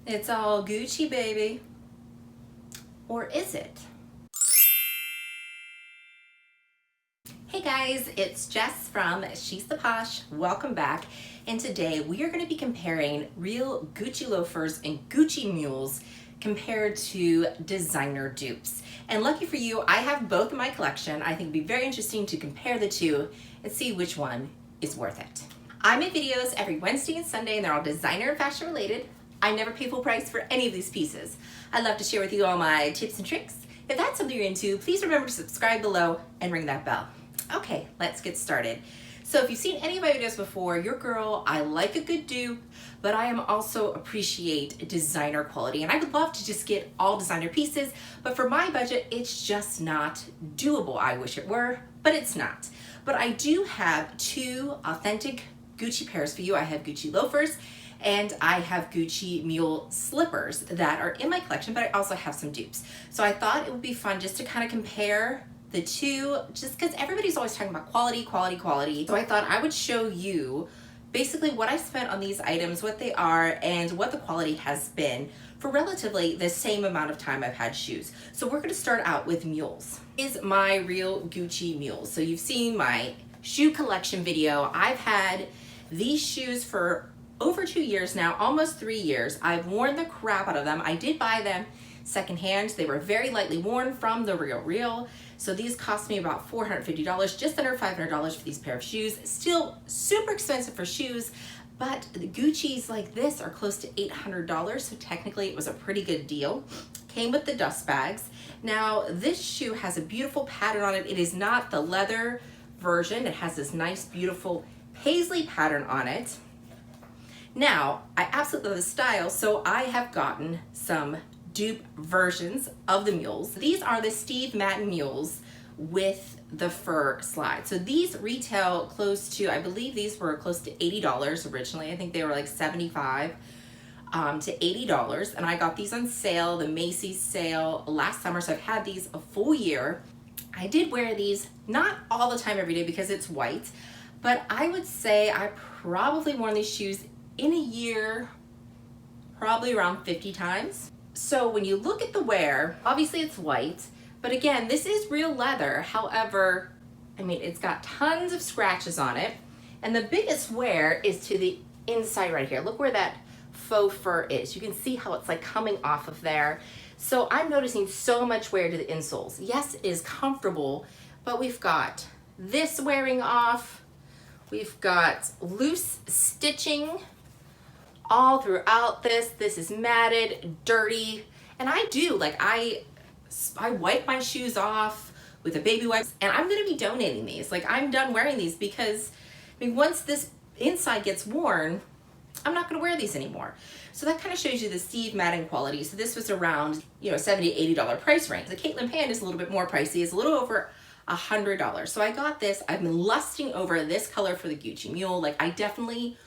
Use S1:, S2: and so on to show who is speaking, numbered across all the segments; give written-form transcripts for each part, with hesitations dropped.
S1: It's all Gucci, baby. Or is it? Hey guys, it's Jess from Shestheposh. Welcome back. And today we are going to be comparing real Gucci loafers and Gucci mules compared to designer dupes. And lucky for you, I have both in my collection. I think it'd be very interesting to compare the two and see which one is worth it. I make videos every Wednesday and Sunday, and they're all designer and fashion related. I never pay full price for any of these pieces. I'd love to share with you all my tips and tricks. If that's something you're into, please remember to subscribe below and ring that bell. Okay, let's get started. So if you've seen any of my videos before, your girl, I like a good dupe, but I am also appreciate designer quality. And I would love to just get all designer pieces, but for my budget, it's just not doable. I wish it were, but it's not. But I do have two authentic Gucci pairs for you. I have Gucci loafers and I have Gucci mule slippers that are in my collection, but I also have some dupes. So I thought it would be fun just to kind of compare the two, just because everybody's always talking about quality, quality, quality. So I thought I would show you basically what I spent on these items, what they are, and what the quality has been for relatively the same amount of time I've had shoes. So we're gonna start out with mules. This is my real Gucci mules. So you've seen my shoe collection video. I've had these shoes for over 2 years now, almost 3 years. I've worn the crap out of them. I did buy them secondhand. They were very lightly worn from the Real. So these cost me about $450, just under $500 for these pair of shoes. Still super expensive for shoes, but the Gucci's like this are close to $800. So technically it was a pretty good deal. Came with the dust bags. Now this shoe has a beautiful pattern on it. It is not the leather version. It has this nice, beautiful paisley pattern on it. Now, I absolutely love the style, so I have gotten some dupe versions of the mules. These are the Steve Madden mules with the fur slide. So these retail close to, I believe these were close to $80 originally. I think they were like $75 to $80. And I got these on sale, the Macy's sale last summer. So I've had these a full year. I did wear these, not all the time every day because it's white, but I would say I probably worn these shoes in a year, probably around 50 times. So when you look at the wear, obviously it's white, but again, this is real leather. However, I mean, it's got tons of scratches on it. And the biggest wear is to the inside right here. Look where that faux fur is. You can see how it's like coming off of there. So I'm noticing so much wear to the insoles. Yes, it is comfortable, but we've got this wearing off. We've got loose stitching all throughout this. This is matted, dirty, and I do, like I wipe my shoes off with a baby wipes, and I'm gonna be donating these. Like I'm done wearing these because, I mean, once this inside gets worn, I'm not gonna wear these anymore. So that kind of shows you the Steve Madden quality. So this was around, $70, $80 price range. The Caitlin Pand is a little bit more pricey. It's a little over $100. So I got this. I've been lusting over this color for the Gucci mule. Like I definitely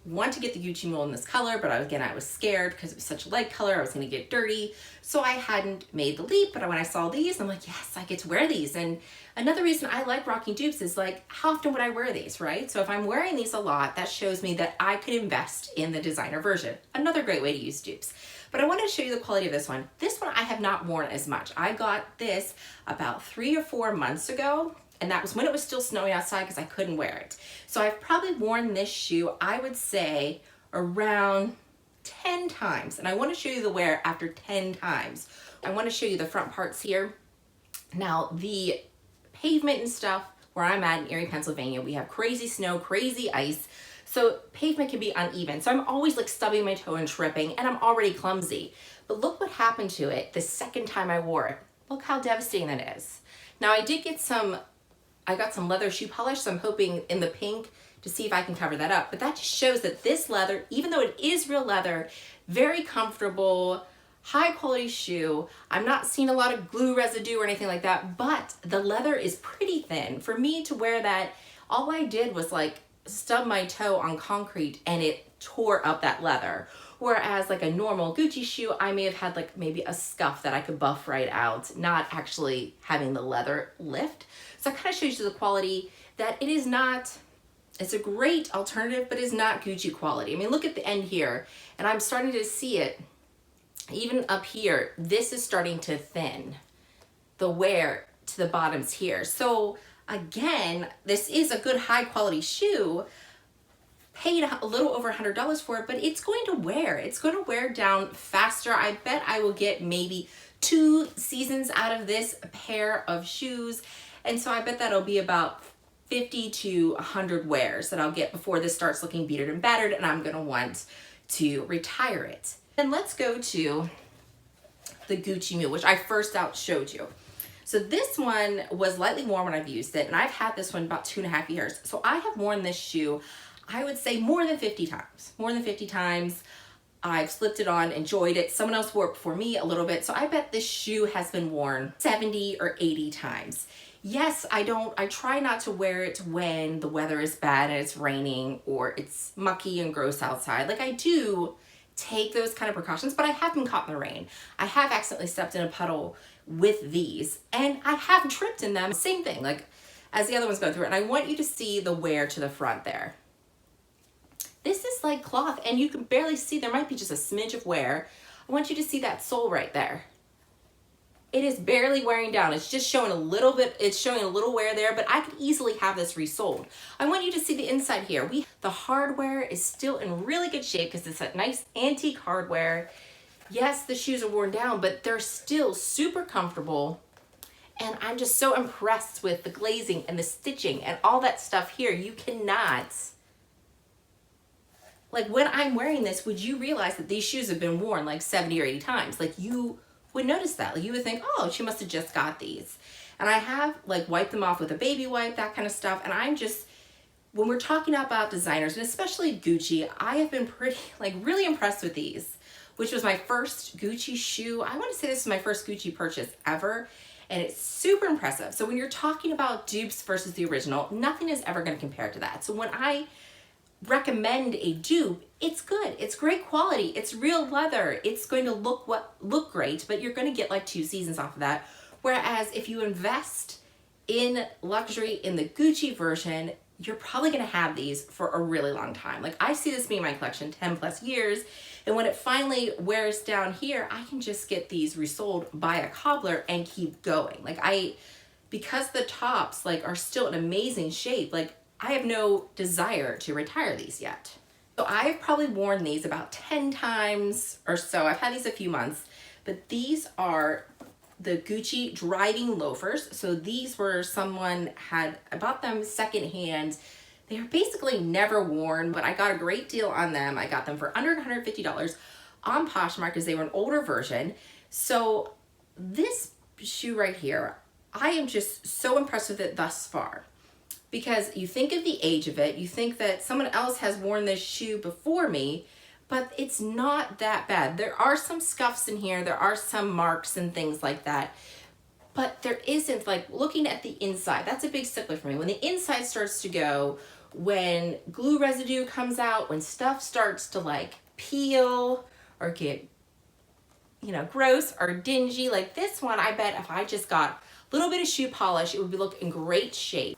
S1: want to get the Gucci mule in this color, but I was scared because it was such a light color. I was going to get dirty. So I hadn't made the leap, but when I saw these, I'm like, yes, I get to wear these. And another reason I like rocking dupes is like, how often would I wear these, right? So if I'm wearing these a lot, that shows me that I could invest in the designer version. Another great way to use dupes. But I wanted to show you the quality of this one. This one I have not worn as much. I got this about 3 or 4 months ago, and that was when it was still snowing outside because I couldn't wear it. So I've probably worn this shoe, I would say, around 10 times. And I want to show you the wear after 10 times. I want to show you the front parts here. Now, the pavement and stuff where I'm at in Erie, Pennsylvania, we have crazy snow, crazy ice. So pavement can be uneven. So I'm always like stubbing my toe and tripping, and I'm already clumsy. But look what happened to it the second time I wore it. Look how devastating that is. Now I did get I got some leather shoe polish, so I'm hoping in the pink to see if I can cover that up. But that just shows that this leather, even though it is real leather, very comfortable, high quality shoe. I'm not seeing a lot of glue residue or anything like that, but the leather is pretty thin. For me to wear that, all I did was like stub my toe on concrete and it tore up that leather. Whereas like a normal Gucci shoe, I may have had like maybe a scuff that I could buff right out, not actually having the leather lift. So it kind of shows you the quality that it is not, it's a great alternative, but it's not Gucci quality. I mean, look at the end here, and I'm starting to see it even up here, this is starting to thin the wear to the bottoms here. So again, this is a good high quality shoe, paid a little over $100 for it, but it's going to wear. It's going to wear down faster. I bet I will get maybe 2 seasons out of this pair of shoes. And so I bet that'll be about 50 to 100 wears that I'll get before this starts looking beatered and battered and I'm gonna want to retire it. And let's go to the Gucci Mule, which I first showed you. So this one was lightly worn when I've used it, and I've had this one about 2.5 years. So I have worn this shoe, I would say more than 50 times. More than 50 times. I've slipped it on, enjoyed it. Someone else wore it before me a little bit. So I bet this shoe has been worn 70 or 80 times. Yes, I try not to wear it when the weather is bad and it's raining or it's mucky and gross outside. Like, I do take those kind of precautions, but I have been caught in the rain. I have accidentally stepped in a puddle with these, and I have tripped in them. Same thing, like as the other ones go through. And I want you to see the wear to the front there. This is like cloth, and you can barely see, there might be just a smidge of wear. I want you to see that sole right there. It is barely wearing down. It's just showing a little bit, it's showing a little wear there, but I could easily have this resoled. I want you to see the inside here. The hardware is still in really good shape because it's a nice antique hardware. Yes, the shoes are worn down, but they're still super comfortable. And I'm just so impressed with the glazing and the stitching and all that stuff here. You cannot, like, when I'm wearing this, would you realize that these shoes have been worn like 70 or 80 times? Like, you would notice that. Like, you would think, oh, she must have just got these. And I have like wiped them off with a baby wipe, that kind of stuff. And I'm just, when we're talking about designers, and especially Gucci, I have been really impressed with these, which was my first Gucci shoe. I want to say this is my first Gucci purchase ever. And it's super impressive. So when you're talking about dupes versus the original, nothing is ever going to compare to that. So when I recommend a dupe, it's good, it's great quality, it's real leather, it's going to look great, but you're going to get like 2 seasons off of that. Whereas if you invest in luxury in the Gucci version, you're probably going to have these for a really long time. Like, I see this being my collection 10+ years, and when it finally wears down here, I can just get these resold by a cobbler and keep going. Like, because the tops like are still in amazing shape, like, I have no desire to retire these yet. So I've probably worn these about 10 times or so. I've had these a few months, but these are the Gucci driving loafers. So these were I bought them secondhand. They are basically never worn, but I got a great deal on them. I got them for under $150 on Poshmark because they were an older version. So this shoe right here, I am just so impressed with it thus far. Because you think of the age of it, you think that someone else has worn this shoe before me, but it's not that bad. There are some scuffs in here, there are some marks and things like that, but there isn't, like, looking at the inside, that's a big stickler for me. When the inside starts to go, when glue residue comes out, when stuff starts to like peel or get, gross or dingy, like this one, I bet if I just got a little bit of shoe polish, it would look in great shape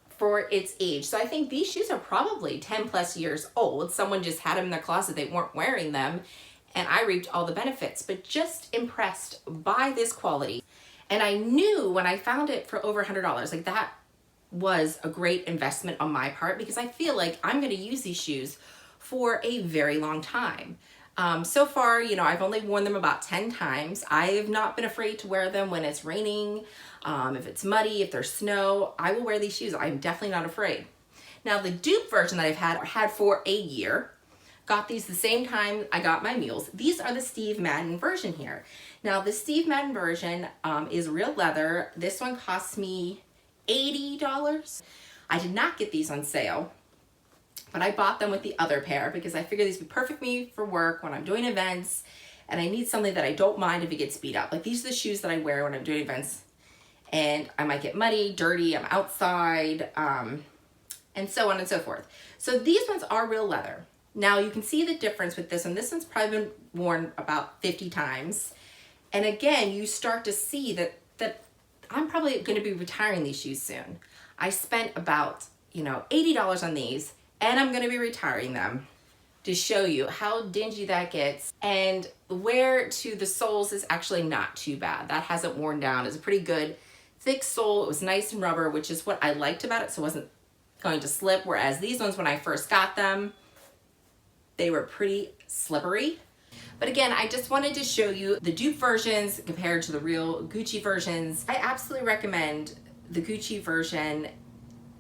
S1: for its age. So I think these shoes are probably 10+ years old. Someone just had them in their closet, they weren't wearing them, and I reaped all the benefits, but just impressed by this quality. And I knew when I found it for over $100, like, that was a great investment on my part, because I feel like I'm gonna use these shoes for a very long time. So far, I've only worn them about 10 times. I have not been afraid to wear them when it's raining. If it's muddy, if there's snow, I will wear these shoes. I'm definitely not afraid. Now, the dupe version that I've had for a year, got these the same time I got my mules. These are the Steve Madden version here. Now, the Steve Madden version is real leather. This one cost me $80. I did not get these on sale, but I bought them with the other pair because I figured these would be perfect for me for work when I'm doing events, and I need something that I don't mind if it gets beat up. Like, these are the shoes that I wear when I'm doing events, and I might get muddy, dirty, I'm outside, and so on and so forth. So these ones are real leather. Now, you can see the difference with this one. This one's probably been worn about 50 times. And again, you start to see that I'm probably going to be retiring these shoes soon. I spent about, $80 on these, and I'm going to be retiring them. to show you how dingy that gets, and wear to the soles is actually not too bad. That hasn't worn down. It's a pretty good thick sole. It was nice and rubber, which is what I liked about it, so it wasn't going to slip, whereas these ones, when I first got them, they were pretty slippery. But again, I just wanted to show you the dupe versions compared to the real Gucci versions. I absolutely recommend the Gucci version,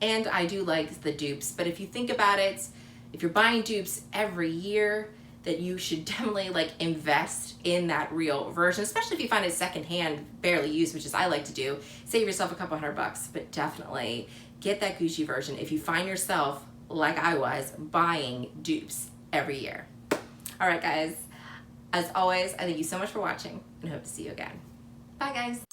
S1: and I do like the dupes. But if you think about it, if you're buying dupes every year, that you should definitely like invest in that real version, especially if you find it secondhand, barely used, which is I like to do. Save yourself a couple $100, but definitely get that Gucci version if you find yourself, like I was, buying dupes every year. All right, guys. As always, I thank you so much for watching and hope to see you again. Bye, guys.